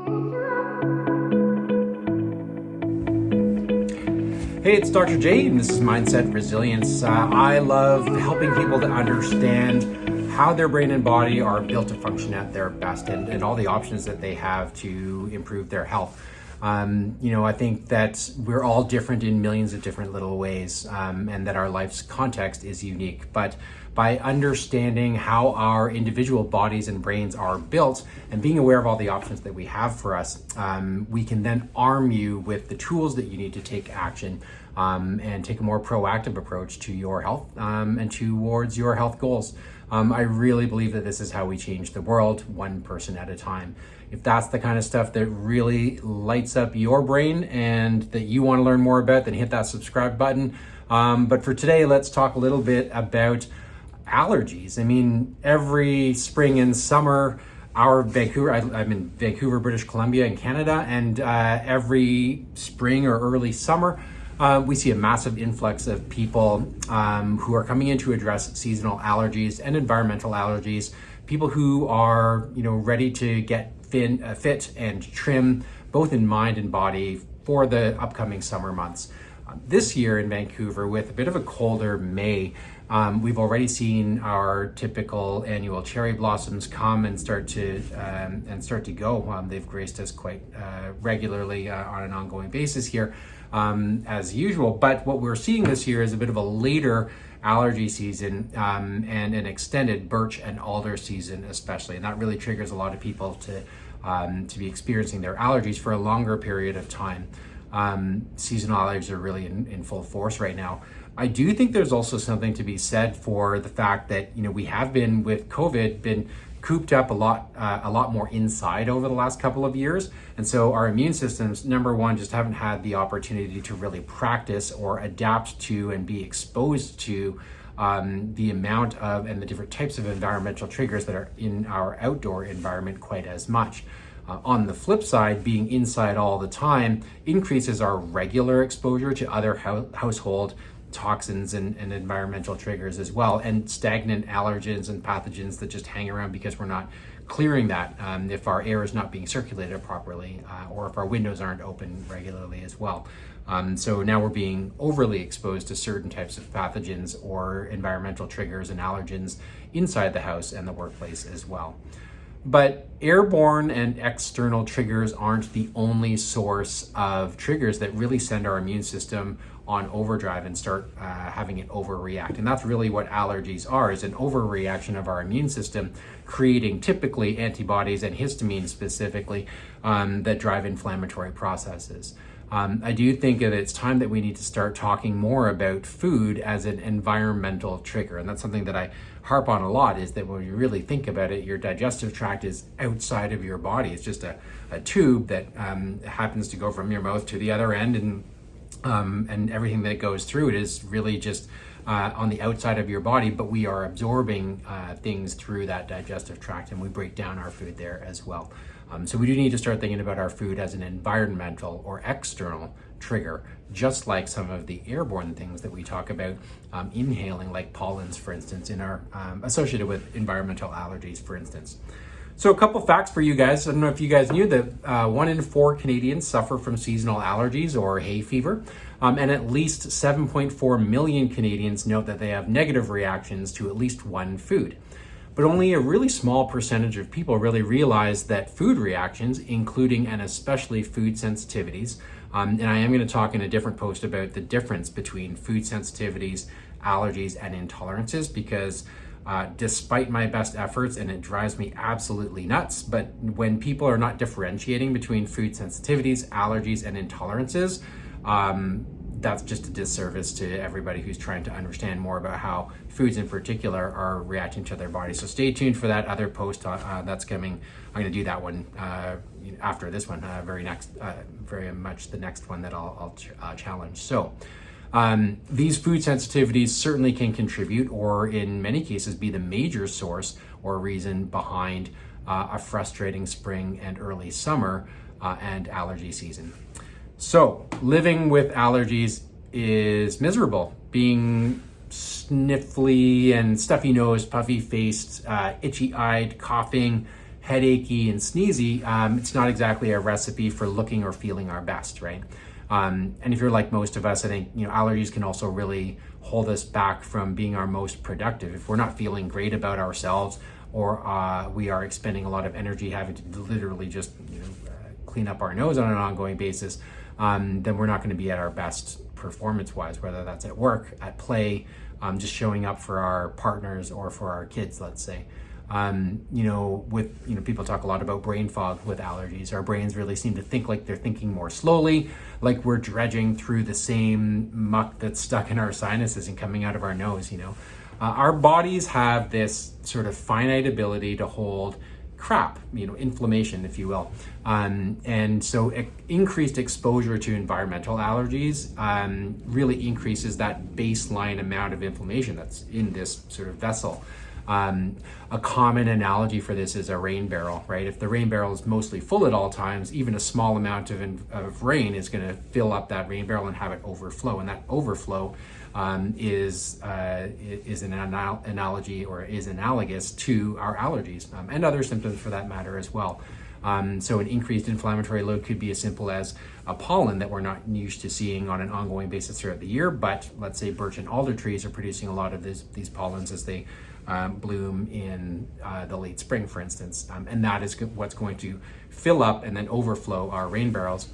Hey, it's Dr. J, and this is Mindset Resilience. I love helping people to understand how their brain and body are built to function at their best and all the options that they have to improve their health. I think that we're all different in millions of different little ways, and that our life's context is unique. But by understanding how our individual bodies and brains are built and being aware of all the options that we have for us, we can then arm you with the tools that you need to take action and take a more proactive approach to your health and towards your health goals. I really believe that this is how we change the world, one person at a time. If that's the kind of stuff that really lights up your brain and that you want to learn more about, then hit that subscribe button. But for today, let's talk a little bit about allergies. I mean, every spring and summer, I'm in Vancouver, British Columbia in Canada, and every spring or early summer, we see a massive influx of people who are coming in to address seasonal allergies and environmental allergies, people who are ready to get fit and trim, both in mind and body, for the upcoming summer months. This year in Vancouver, with a bit of a colder May, we've already seen our typical annual cherry blossoms come and start to go. They've graced us quite regularly on an ongoing basis here, as usual. But what we're seeing this year is a bit of a later allergy season and an extended birch and alder season, especially, and that really triggers a lot of people to be experiencing their allergies for a longer period of time. Seasonal allergies are really in full force right now. I do think there's also something to be said for the fact that we have been, with COVID, been cooped up a lot more inside over the last couple of years, and so our immune systems, number one, just haven't had the opportunity to really practice or adapt to and be exposed to the amount of and the different types of environmental triggers that are in our outdoor environment quite as much. On the flip side, being inside all the time increases our regular exposure to other household toxins and environmental triggers as well, and stagnant allergens and pathogens that just hang around because we're not clearing that if our air is not being circulated properly or if our windows aren't open regularly as well. So now we're being overly exposed to certain types of pathogens or environmental triggers and allergens inside the house and the workplace as well. But airborne and external triggers aren't the only source of triggers that really send our immune system on overdrive and start having it overreact. And that's really what allergies are, is an overreaction of our immune system, creating typically antibodies and histamine specifically that drive inflammatory processes. I do think that it's time that we need to start talking more about food as an environmental trigger. And that's something that I harp on a lot, is that when you really think about it, your digestive tract is outside of your body. It's just a tube that happens to go from your mouth to the other end, and everything that goes through it is really just on the outside of your body, but we are absorbing things through that digestive tract, and we break down our food there as well. So we do need to start thinking about our food as an environmental or external trigger, just like some of the airborne things that we talk about inhaling, like pollens, for instance, in our associated with environmental allergies, for instance. So a couple facts for you guys. I don't know if you guys knew that 1 in 4 Canadians suffer from seasonal allergies or hay fever, and at least 7.4 million Canadians note that they have negative reactions to at least one food. But only a really small percentage of people really realize that food reactions, including and especially food sensitivities, and I am going to talk in a different post about the difference between food sensitivities, allergies, and intolerances, because despite my best efforts, and it drives me absolutely nuts, but when people are not differentiating between food sensitivities, allergies, and intolerances, that's just a disservice to everybody who's trying to understand more about how foods in particular are reacting to their body. So stay tuned for that other post that's coming. I'm going to do that one after this one, very much the next one that I'll challenge. So these food sensitivities certainly can contribute, or in many cases be the major source or reason behind a frustrating spring and early summer and allergy season. So living with allergies is miserable. Being sniffly and stuffy nosed, puffy faced, itchy eyed, coughing, headachy and sneezy, it's not exactly a recipe for looking or feeling our best, right? And if you're like most of us, I think, allergies can also really hold us back from being our most productive. If we're not feeling great about ourselves, or we are expending a lot of energy having to literally just clean up our nose on an ongoing basis, then we're not going to be at our best performance-wise, whether that's at work, at play, just showing up for our partners or for our kids, let's say. People talk a lot about brain fog with allergies. Our brains really seem to think like they're thinking more slowly, like we're dredging through the same muck that's stuck in our sinuses and coming out of our nose, Our bodies have this sort of finite ability to hold crap, inflammation, if you will. And so increased exposure to environmental allergies really increases that baseline amount of inflammation that's in this sort of vessel. A common analogy for this is a rain barrel, right? If the rain barrel is mostly full at all times, even a small amount of rain is going to fill up that rain barrel and have it overflow. And that overflow is an analogy, or is analogous to our allergies and other symptoms for that matter as well. So an increased inflammatory load could be as simple as a pollen that we're not used to seeing on an ongoing basis throughout the year, but let's say birch and alder trees are producing a lot of these pollens as they bloom in the late spring, for instance, and that is what's going to fill up and then overflow our rain barrels.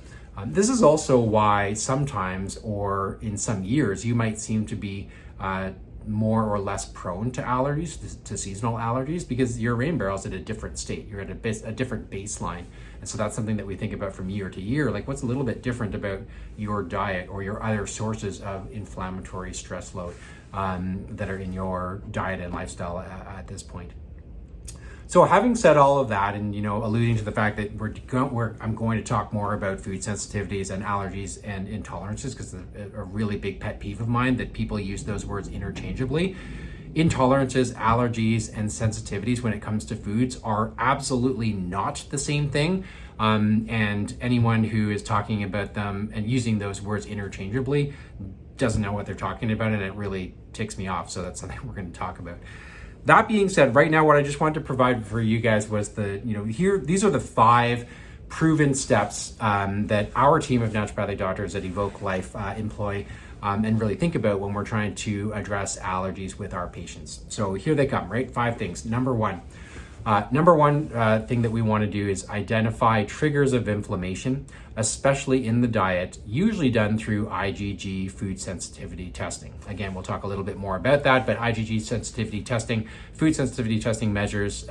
This is also why sometimes, or in some years, you might seem to be more or less prone to allergies, to seasonal allergies, because your rain barrel's at a different state. You're at a different baseline. And so that's something that we think about from year to year. Like, what's a little bit different about your diet or your other sources of inflammatory stress load that are in your diet and lifestyle at this point. So having said all of that, and alluding to the fact that I'm going to talk more about food sensitivities and allergies and intolerances, because it's a really big pet peeve of mine that people use those words interchangeably. Intolerances, allergies, and sensitivities when it comes to foods are absolutely not the same thing. And anyone who is talking about them and using those words interchangeably doesn't know what they're talking about, and it really ticks me off. So that's something we're going to talk about. That being said, right now, what I just wanted to provide for you guys was these are the 5 proven steps that our team of naturopathic doctors at Evoke Life employ and really think about when we're trying to address allergies with our patients. So here they come, right? 5 things. Number one thing that we want to do is identify triggers of inflammation, especially in the diet, usually done through IgG food sensitivity testing. Again, we'll talk a little bit more about that, but IgG sensitivity testing, food sensitivity testing measures,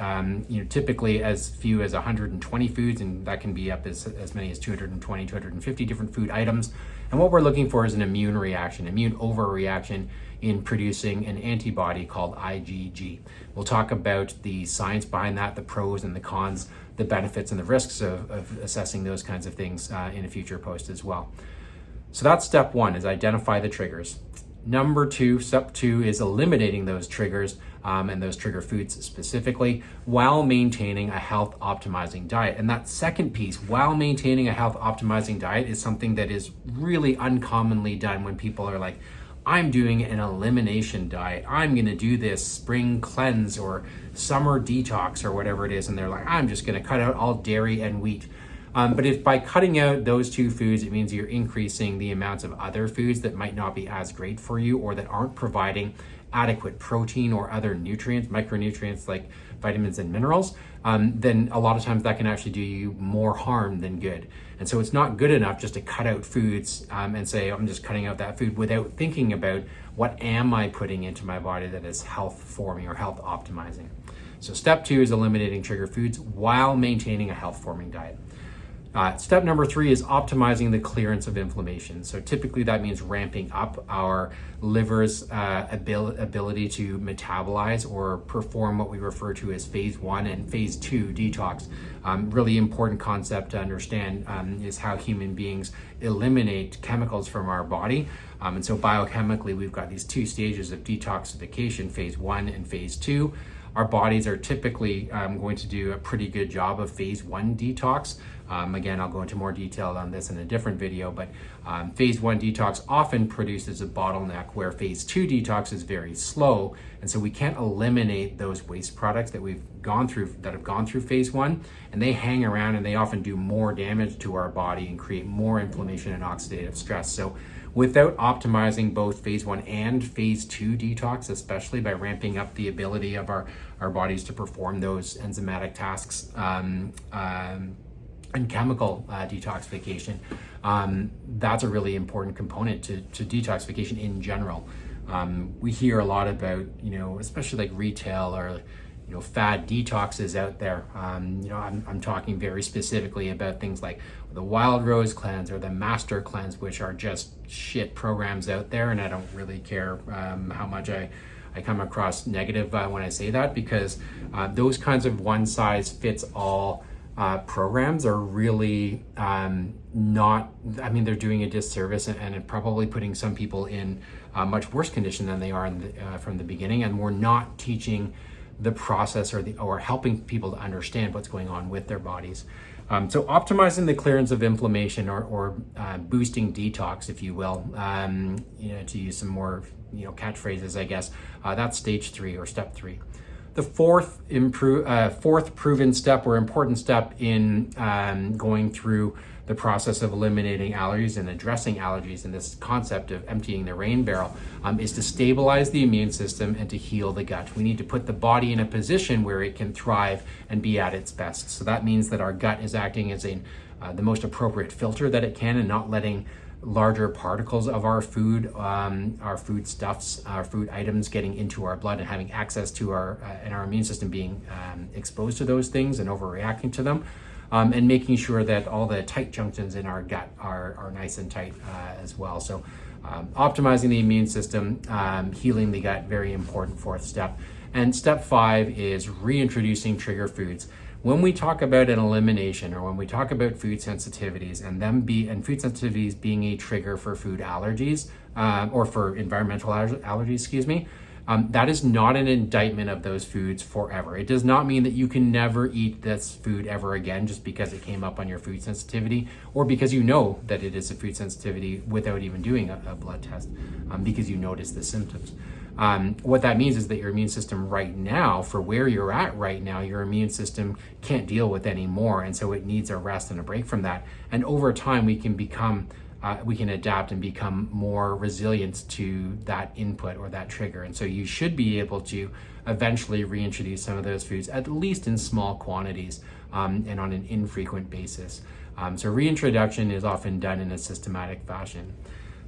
typically as few as 120 foods, and that can be up as many as 220, 250 different food items. And what we're looking for is an immune overreaction in producing an antibody called IgG. We'll talk about the science behind that, the pros and the cons, the benefits and the risks of assessing those kinds of things in a future post as well. So that's step 1, is identify the triggers. Step 2 is eliminating those triggers and those trigger foods specifically, while maintaining a health optimizing diet. And that second piece, while maintaining a health optimizing diet, is something that is really uncommonly done when people are like, I'm doing an elimination diet. I'm going to do this spring cleanse or summer detox or whatever it is. And they're like, I'm just going to cut out all dairy and wheat. But if by cutting out those 2 foods, it means you're increasing the amounts of other foods that might not be as great for you, or that aren't providing adequate protein or other nutrients, micronutrients like vitamins and minerals, then a lot of times that can actually do you more harm than good. And so it's not good enough just to cut out foods and say, I'm just cutting out that food, without thinking about what am I putting into my body that is health forming or health optimizing. So step 2 is eliminating trigger foods while maintaining a health forming diet. Step number 3 is optimizing the clearance of inflammation. So typically that means ramping up our liver's ability to metabolize or perform what we refer to as phase 1 and phase 2 detox. Really important concept to understand is how human beings eliminate chemicals from our body. And so biochemically, we've got these 2 stages of detoxification, phase 1 and phase 2. Our bodies are typically going to do a pretty good job of phase 1 detox, Again, I'll go into more detail on this in a different video, but phase 1 detox often produces a bottleneck where phase 2 detox is very slow. And so we can't eliminate those waste products that have gone through phase 1, and they hang around and they often do more damage to our body and create more inflammation and oxidative stress. So without optimizing both phase 1 and phase 2 detox, especially by ramping up the ability of our bodies to perform those enzymatic tasks, and chemical detoxification, that's a really important component to detoxification in general. We hear a lot about, especially like retail or fad detoxes out there. I'm talking very specifically about things like the Wild Rose Cleanse or the Master Cleanse, which are just shit programs out there, and I don't really care how much I come across negative when I say that, because those kinds of one-size-fits-all programs are really they're doing a disservice and probably putting some people in much worse condition than they are from the beginning, and we're not teaching the process or helping people to understand what's going on with their bodies. So optimizing the clearance of inflammation or boosting detox, if you will, to use some more catchphrases, I guess, that's stage 3 or step 3. The fourth proven step or important step in going through the process of eliminating allergies and addressing allergies, and this concept of emptying the rain barrel, is to stabilize the immune system and to heal the gut. We need to put the body in a position where it can thrive and be at its best. So that means that our gut is acting as the most appropriate filter that it can, and not letting larger particles of our food, our foodstuffs, our food items getting into our blood and having access to our immune system being exposed to those things and overreacting to them, and making sure that all the tight junctions in our gut are nice and tight as well. So optimizing the immune system, healing the gut, very important fourth step. And step 5 is reintroducing trigger foods. When we talk about an elimination, or when we talk about food sensitivities and food sensitivities being a trigger for food allergies, or for environmental allergies, that is not an indictment of those foods forever. It does not mean that you can never eat this food ever again just because it came up on your food sensitivity, or because you know that it is a food sensitivity without even doing a blood test, because you notice the symptoms. What that means is that your immune system right now, for where you're at right now, your immune system can't deal with anymore, and so it needs a rest and a break from that. And over time, we can adapt and become more resilient to that input or that trigger. And so you should be able to eventually reintroduce some of those foods, at least in small quantities, and on an infrequent basis. So reintroduction is often done in a systematic fashion.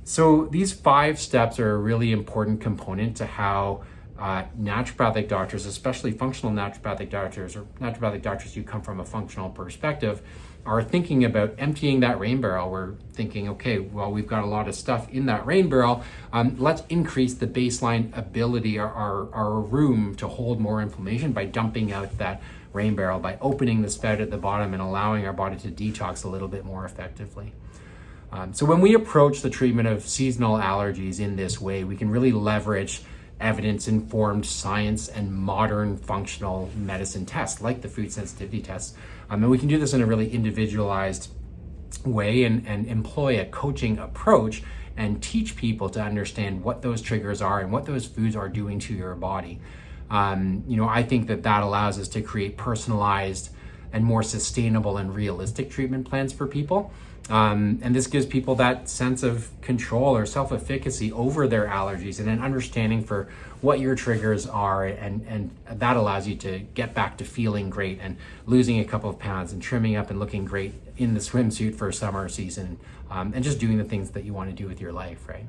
So these 5 steps are a really important component to how naturopathic doctors, especially functional naturopathic doctors, or naturopathic doctors who come from a functional perspective, are thinking about emptying that rain barrel. We're thinking, okay, well, we've got a lot of stuff in that rain barrel. Let's increase the baseline ability, our room to hold more inflammation by dumping out that rain barrel, by opening the spout at the bottom and allowing our body to detox a little bit more effectively. So when we approach the treatment of seasonal allergies in this way, we can really leverage evidence-informed science and modern functional medicine tests like the food sensitivity tests. And we can do this in a really individualized way and employ a coaching approach and teach people to understand what those triggers are and what those foods are doing to your body. I think that allows us to create personalized and more sustainable and realistic treatment plans for people. And this gives people that sense of control or self-efficacy over their allergies and an understanding for what your triggers are, and that allows you to get back to feeling great and losing a couple of pounds and trimming up and looking great in the swimsuit for summer season, and just doing the things that you want to do with your life, right?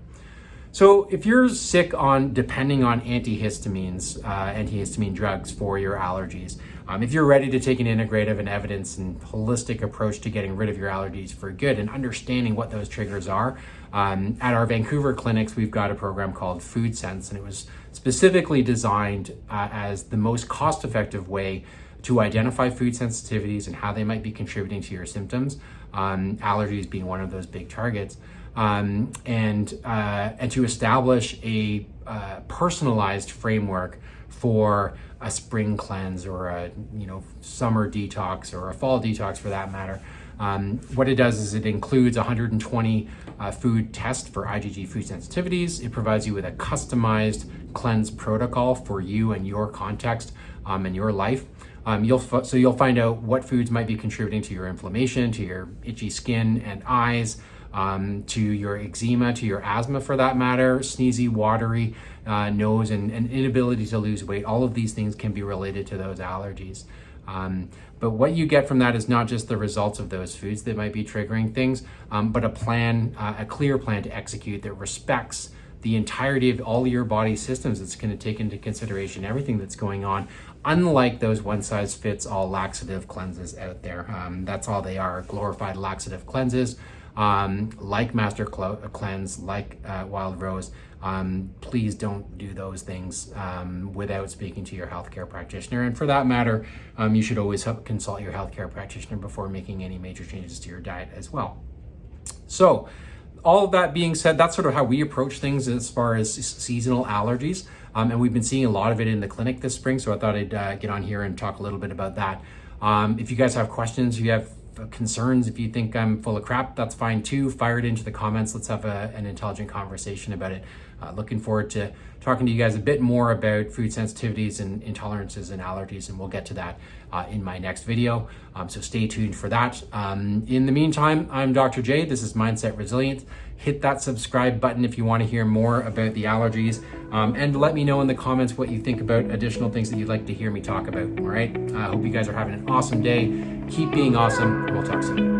So if you're sick depending on antihistamine drugs for your allergies, if you're ready to take an integrative and evidence and holistic approach to getting rid of your allergies for good and understanding what those triggers are, at our Vancouver clinics, we've got a program called Food Sense, and it was specifically designed as the most cost-effective way to identify food sensitivities and how they might be contributing to your symptoms, allergies being one of those big targets. And to establish a personalized framework for a spring cleanse or a summer detox or a fall detox for that matter, What it does is it includes 120 food test for IgG food sensitivities. It provides you with a customized cleanse protocol for you and your context and your life. So you'll find out what foods might be contributing to your inflammation, to your itchy skin and eyes, to your eczema, to your asthma for that matter, sneezy, watery nose, and inability to lose weight. All of these things can be related to those allergies. But what you get from that is not just the results of those foods that might be triggering things, but a clear plan to execute that respects the entirety of all your body systems. It's going to take into consideration everything that's going on, unlike those one-size-fits-all laxative cleanses out there. That's all they are, glorified laxative cleanses, like Master Cleanse, like Wild Rose. Please don't do those things without speaking to your healthcare practitioner. And for that matter, you should always consult your healthcare practitioner before making any major changes to your diet as well. So, all of that being said, that's sort of how we approach things as far as seasonal allergies. And we've been seeing a lot of it in the clinic this spring, so I thought I'd get on here and talk a little bit about that. If you guys have questions, if you have concerns, if you think I'm full of crap, that's fine too. Fire it into the comments. Let's have an intelligent conversation about it. Looking forward to talking to you guys a bit more about food sensitivities and intolerances and allergies, and we'll get to that in my next video. So stay tuned for that. In the meantime, I'm Dr. J. This is Mindset Resilience. Hit that subscribe button if you want to hear more about the allergies, and let me know in the comments what you think about additional things that you'd like to hear me talk about. All right. I hope you guys are having an awesome day. Keep being awesome. We'll talk soon.